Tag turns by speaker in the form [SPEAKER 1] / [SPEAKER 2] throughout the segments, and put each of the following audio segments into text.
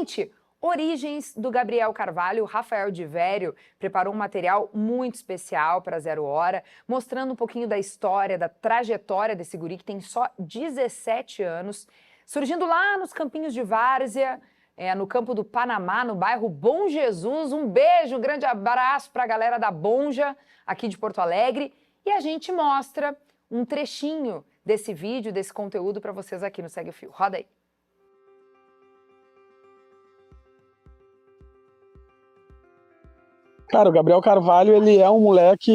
[SPEAKER 1] Gente, origens do Gabriel Carvalho. O Rafael de Vério preparou um material muito especial para 0 Hora, mostrando um pouquinho da história, da trajetória desse guri que tem só 17 anos, surgindo lá nos campinhos de várzea, no campo do Panamá, no bairro Bom Jesus. Um beijo, um grande abraço para a galera da Bonja, aqui de Porto Alegre. E a gente mostra um trechinho desse vídeo, desse conteúdo para vocês aqui no Segue o Fio. Roda aí.
[SPEAKER 2] Cara, o Gabriel Carvalho, ele é um moleque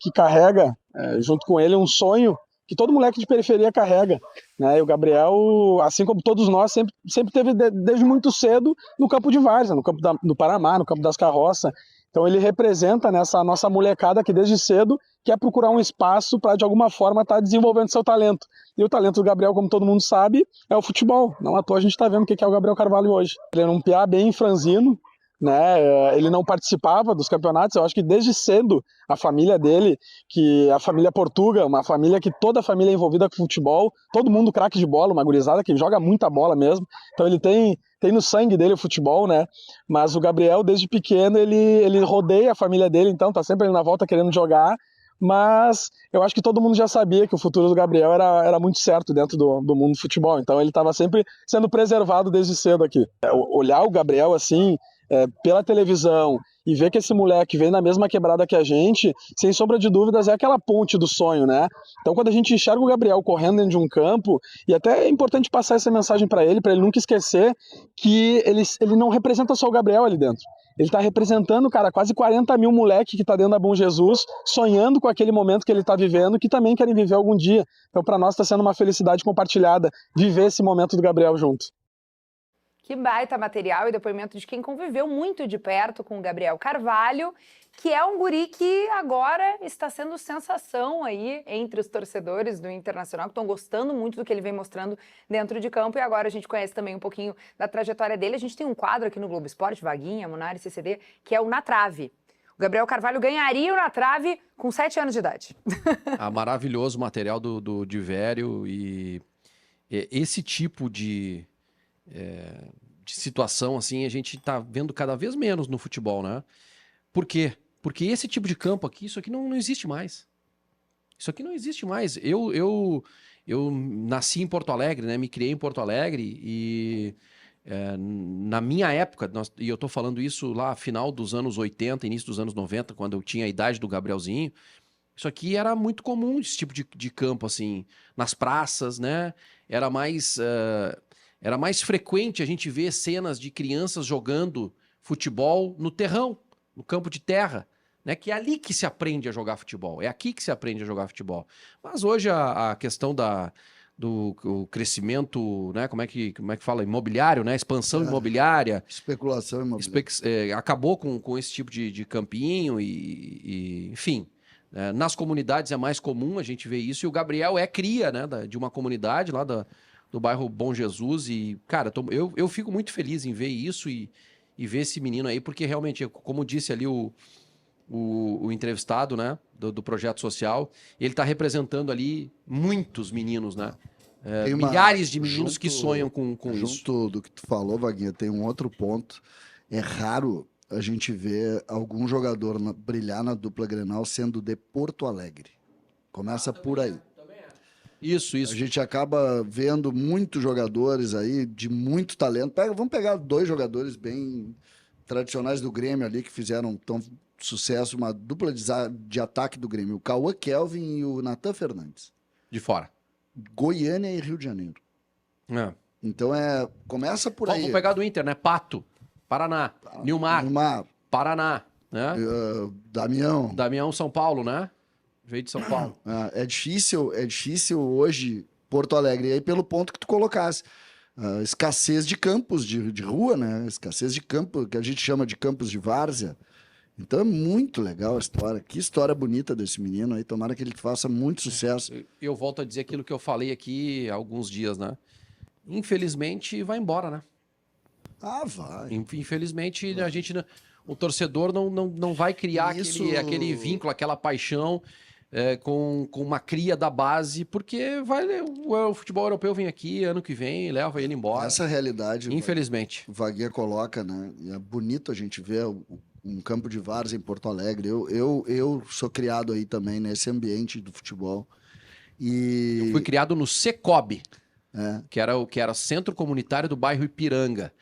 [SPEAKER 2] que carrega junto com ele um sonho que todo moleque de periferia carrega, né? E o Gabriel, assim como todos nós, sempre teve desde muito cedo no campo de várzea, no campo do Panamá, no campo das carroças. Então ele representa nessa nossa molecada que desde cedo quer procurar um espaço para de alguma forma estar desenvolvendo seu talento. E o talento do Gabriel, como todo mundo sabe, é o futebol. Não à toa a gente está vendo o que é o Gabriel Carvalho hoje. Ele era um piá bem franzino, né? Ele não participava dos campeonatos. Eu acho que desde cedo a família dele, que a família Portuga, uma família que toda a família é envolvida com futebol, todo mundo craque de bola, uma gurizada que joga muita bola mesmo. Então ele tem no sangue dele o futebol, né? Mas o Gabriel, desde pequeno, ele rodeia a família dele, então tá sempre ali na volta querendo jogar. Mas eu acho que todo mundo já sabia que o futuro do Gabriel era muito certo dentro do mundo do futebol. Então ele estava sempre sendo preservado desde cedo aqui. Olhar o Gabriel assim, pela televisão, e ver que esse moleque vem na mesma quebrada que a gente, sem sombra de dúvidas, é aquela ponte do sonho, né? Então quando a gente enxerga o Gabriel correndo dentro de um campo, e até é importante passar essa mensagem para ele nunca esquecer que ele não representa só o Gabriel ali dentro. Ele tá representando, cara, quase 40 mil moleque que tá dentro da Bom Jesus, sonhando com aquele momento que ele tá vivendo, que também querem viver algum dia. Então para nós tá sendo uma felicidade compartilhada viver esse momento do Gabriel junto.
[SPEAKER 1] Que baita material e depoimento de quem conviveu muito de perto com o Gabriel Carvalho, que é um guri que agora está sendo sensação aí entre os torcedores do Internacional, que estão gostando muito do que ele vem mostrando dentro de campo. E agora a gente conhece também um pouquinho da trajetória dele. A gente tem um quadro aqui no Globo Esporte, Vaguinha, Munari, CCD, que é o Na Trave. O Gabriel Carvalho ganharia o Na Trave com 7 anos de idade.
[SPEAKER 3] Maravilhoso material do Vério, e esse tipo de situação, assim, a gente tá vendo cada vez menos no futebol, né? Por quê? Porque esse tipo de campo aqui, isso aqui não existe mais. Isso aqui não existe mais. Eu nasci em Porto Alegre, né? Me criei em Porto Alegre e na minha época, e eu tô falando isso lá final dos anos 80, início dos anos 90, quando eu tinha a idade do Gabrielzinho, isso aqui era muito comum, esse tipo de campo, assim, nas praças, né? Era mais frequente a gente ver cenas de crianças jogando futebol no terrão, no campo de terra, né? Que é ali que se aprende a jogar futebol, é aqui que se aprende a jogar futebol. Mas hoje a questão do crescimento, né? Como é que fala? Imobiliário, né? Expansão imobiliária.
[SPEAKER 4] Especulação imobiliária.
[SPEAKER 3] Acabou com esse tipo de campinho e enfim. Nas comunidades é mais comum a gente ver isso, e o Gabriel é cria, né? De uma comunidade lá do bairro Bom Jesus, e, cara, eu fico muito feliz em ver isso e ver esse menino aí, porque realmente, como disse ali o entrevistado, né, do projeto social, ele tá representando ali muitos meninos, né? Milhares de meninos que sonham com isso.
[SPEAKER 4] Junto do que tu falou, Vaguinha, tem um outro ponto. É raro a gente ver algum jogador brilhar na dupla Grenal sendo de Porto Alegre. Começa por aí.
[SPEAKER 3] Isso.
[SPEAKER 4] A gente acaba vendo muitos jogadores aí de muito talento. Vamos pegar 2 jogadores bem tradicionais do Grêmio ali, que fizeram tão sucesso, uma dupla de ataque do Grêmio. O Cauã Kelvin e o Natan Fernandes.
[SPEAKER 3] De fora.
[SPEAKER 4] Goiânia e Rio de Janeiro. Então começa por aí.
[SPEAKER 3] Vamos pegar do Inter, né? Pato, Paraná. Nilmar, Paraná. Né? Damião, São Paulo, né? Veio de São Paulo.
[SPEAKER 4] É difícil hoje Porto Alegre. E aí pelo ponto que tu colocasse. Escassez de campos de rua, né? Escassez de campo, que a gente chama de campos de várzea. Então é muito legal a história. Que história bonita desse menino aí. Tomara que ele faça muito sucesso.
[SPEAKER 3] Eu volto a dizer aquilo que eu falei aqui há alguns dias, né? Infelizmente vai embora, né?
[SPEAKER 4] Vai.
[SPEAKER 3] Infelizmente o torcedor não vai criar aquele vínculo, aquela paixão. com uma cria da base, porque o futebol europeu vem aqui ano que vem e leva ele embora.
[SPEAKER 4] Essa realidade,
[SPEAKER 3] infelizmente.
[SPEAKER 4] o Vaguinha coloca, né? E é bonito a gente ver um campo de várzea em Porto Alegre. Eu sou criado aí também nesse ambiente do futebol. E
[SPEAKER 3] Eu fui criado no Secob,
[SPEAKER 4] é,
[SPEAKER 3] que era Centro Comunitário do bairro Ipiranga.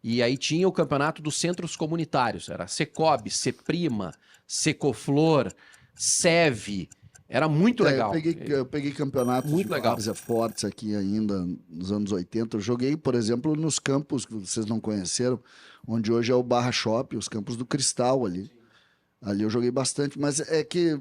[SPEAKER 3] E aí tinha o campeonato dos centros comunitários. Era Secob, Seprima, Secoflor, Seve. Era muito legal.
[SPEAKER 4] Eu peguei campeonatos
[SPEAKER 3] Muito
[SPEAKER 4] de
[SPEAKER 3] legal.
[SPEAKER 4] várzea fortes aqui ainda nos anos 80. Eu joguei, por exemplo, nos campos que vocês não conheceram, onde hoje é o Barra Shop, os campos do Cristal ali. Ali eu joguei bastante, mas é que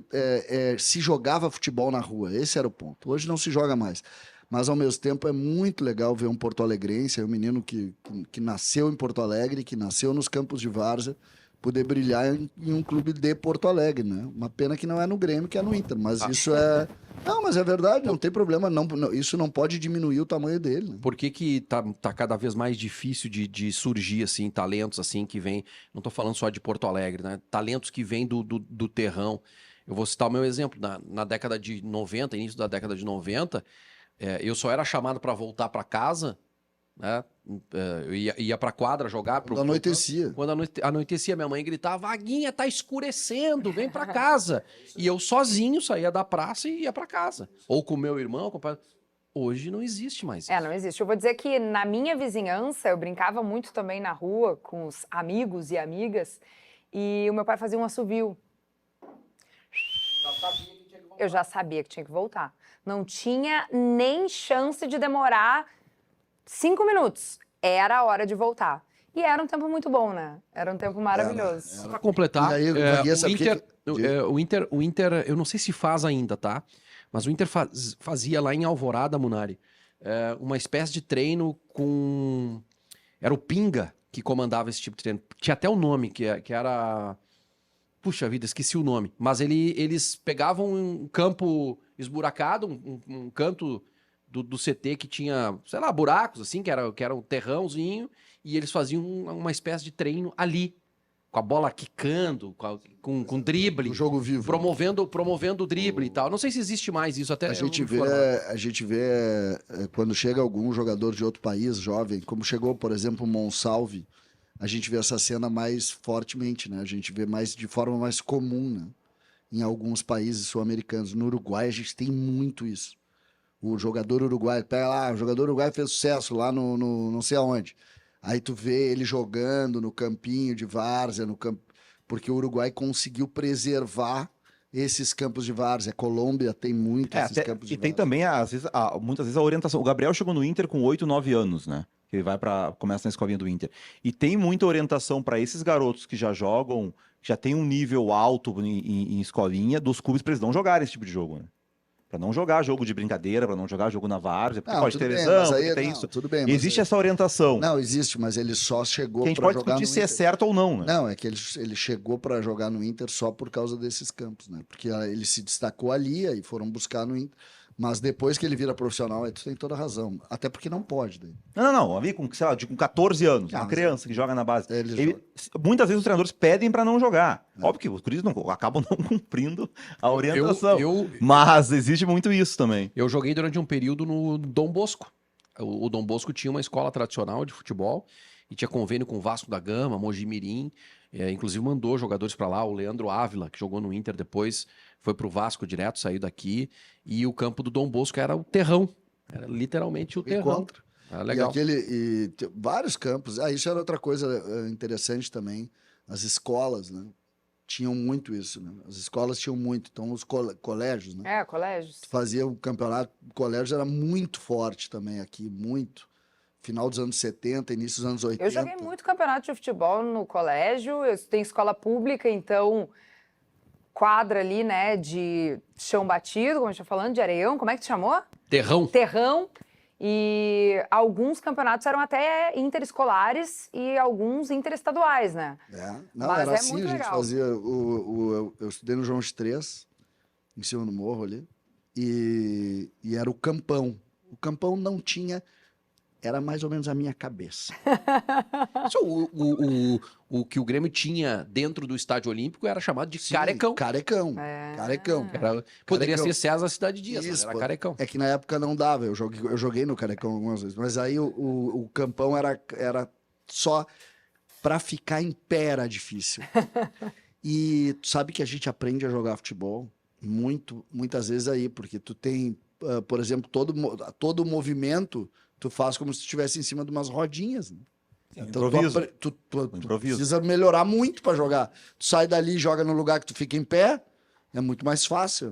[SPEAKER 4] se jogava futebol na rua, esse era o ponto. Hoje não se joga mais. Mas, ao mesmo tempo, é muito legal ver um porto-alegrense, um menino que nasceu em Porto Alegre, que nasceu nos campos de várzea, poder brilhar em um clube de Porto Alegre, né? Uma pena que não é no Grêmio, que é no Inter, mas isso é... Não, mas é verdade, não tem problema, isso não pode diminuir o tamanho dele, né?
[SPEAKER 3] Por que tá cada vez mais difícil de surgir, assim, talentos, assim, que vêm... Não tô falando só de Porto Alegre, né? Talentos que vêm do terrão. Eu vou citar o meu exemplo. Na década de 90, início da década de 90, eu só era chamado para voltar para casa, né? Eu ia pra quadra jogar.
[SPEAKER 4] Quando anoitecia.
[SPEAKER 3] Quando anoitecia, minha mãe gritava: Vaguinha, tá escurecendo, vem pra casa. E eu sozinho saía da praça e ia pra casa. Ou com meu irmão, com o pai. Hoje não existe mais isso.
[SPEAKER 1] Não existe. Eu vou dizer que na minha vizinhança, eu brincava muito também na rua com os amigos e amigas, e o meu pai fazia um assovio. Eu já sabia que tinha que voltar. Não tinha nem chance de demorar 5 minutos. Era a hora de voltar. E era um tempo muito bom, né? Era um tempo maravilhoso.
[SPEAKER 3] Só pra completar,
[SPEAKER 4] E aí, Vaguinha, sabe
[SPEAKER 3] o Inter, eu não sei se faz ainda, tá? Mas o Inter fazia lá em Alvorada, Munari, uma espécie de treino com... Era o Pinga que comandava esse tipo de treino. Tinha até o nome, que era... Puxa vida, esqueci o nome. Mas eles pegavam um campo esburacado, um canto do CT que tinha, sei lá, buracos, assim, que era um terrãozinho, e eles faziam uma espécie de treino ali, com a bola quicando, com drible.
[SPEAKER 4] O jogo vivo.
[SPEAKER 3] Promovendo o drible e tal. Não sei se existe mais isso, até
[SPEAKER 4] A gente vê quando chega algum jogador de outro país, jovem, como chegou, por exemplo, o Monsalve, a gente vê essa cena mais fortemente, né? A gente vê de forma mais comum, né? Em alguns países sul-americanos. No Uruguai, a gente tem muito isso. O jogador uruguaio, pega lá, o jogador uruguaio fez sucesso lá no não sei aonde. Aí tu vê ele jogando no campinho de várzea, porque o Uruguai conseguiu preservar esses campos de várzea. A Colômbia tem muito esses campos de várzea.
[SPEAKER 5] E tem também, muitas vezes, a orientação. O Gabriel chegou no Inter com 8, 9 anos, né? Que ele começa na escolinha do Inter. E tem muita orientação para esses garotos que já jogam, que já tem um nível alto em escolinha, dos clubes para eles não jogarem esse tipo de jogo, né? Para não jogar jogo de brincadeira, para não jogar jogo na várzea, porque pode ter lesão, porque tem isso.
[SPEAKER 4] Tudo bem,
[SPEAKER 5] existe essa orientação.
[SPEAKER 4] Não, existe, mas ele só chegou para jogar no Inter.
[SPEAKER 5] A gente pode discutir se é certo ou não, né?
[SPEAKER 4] Não, é que ele chegou para jogar no Inter só por causa desses campos, né? Porque ele se destacou ali, aí foram buscar no Inter. Mas depois que ele vira profissional, aí tu tem toda a razão. Até porque não pode. Daí.
[SPEAKER 5] Não. Ali com, sei lá, com 14 anos, uma criança que joga na base. Muitas vezes os treinadores pedem para não jogar. Óbvio que os guris acabam não cumprindo a orientação. Mas existe muito isso também.
[SPEAKER 3] Eu joguei durante um período no Dom Bosco. O Dom Bosco tinha uma escola tradicional de futebol e tinha convênio com o Vasco da Gama, Mogi Mirim. Inclusive mandou jogadores para lá. O Leandro Ávila, que jogou no Inter depois, foi pro Vasco direto, saiu daqui. E o campo do Dom Bosco era o terrão. Era literalmente o terrão. Era legal.
[SPEAKER 4] Vários campos. Isso era outra coisa interessante também. As escolas, né? Tinham muito isso, né? As escolas tinham muito. Então, os colégios, né?
[SPEAKER 1] Colégios.
[SPEAKER 4] Fazia o campeonato. O colégio era muito forte também aqui, muito. Final dos anos 70, início dos anos 80.
[SPEAKER 1] Eu joguei muito campeonato de futebol no colégio. Eu tenho escola pública, então... quadra ali, né, de chão batido, como a gente tá falando, de areião, como é que tu chamou? Terrão. E alguns campeonatos eram até interescolares e alguns interestaduais, né?
[SPEAKER 4] Mas era assim,
[SPEAKER 1] muito
[SPEAKER 4] a gente
[SPEAKER 1] legal.
[SPEAKER 4] fazia... Eu estudei no João XIII, em cima do morro ali, e era o campão. O campão não tinha... Era mais ou menos a minha cabeça.
[SPEAKER 3] o que o Grêmio tinha dentro do Estádio Olímpico era chamado de
[SPEAKER 4] Sim,
[SPEAKER 3] Carecão.
[SPEAKER 4] Carecão.
[SPEAKER 1] É.
[SPEAKER 4] Carecão.
[SPEAKER 3] Poderia
[SPEAKER 4] Carecão.
[SPEAKER 3] ser César Cidade Dias, mas
[SPEAKER 4] Isso,
[SPEAKER 3] era
[SPEAKER 4] pô.
[SPEAKER 3] Carecão.
[SPEAKER 4] É que na época não dava, eu joguei no Carecão algumas vezes, mas aí o campão era só pra ficar em pé era difícil. E tu sabe que a gente aprende a jogar futebol muitas vezes aí, porque tu tem, por exemplo, todo o movimento tu faz como se tu estivesse em cima de umas rodinhas, né? Então
[SPEAKER 5] improviso.
[SPEAKER 4] tu
[SPEAKER 5] Improviso.
[SPEAKER 4] precisa melhorar muito pra jogar. Tu sai dali e joga no lugar que tu fica em pé, é muito mais fácil.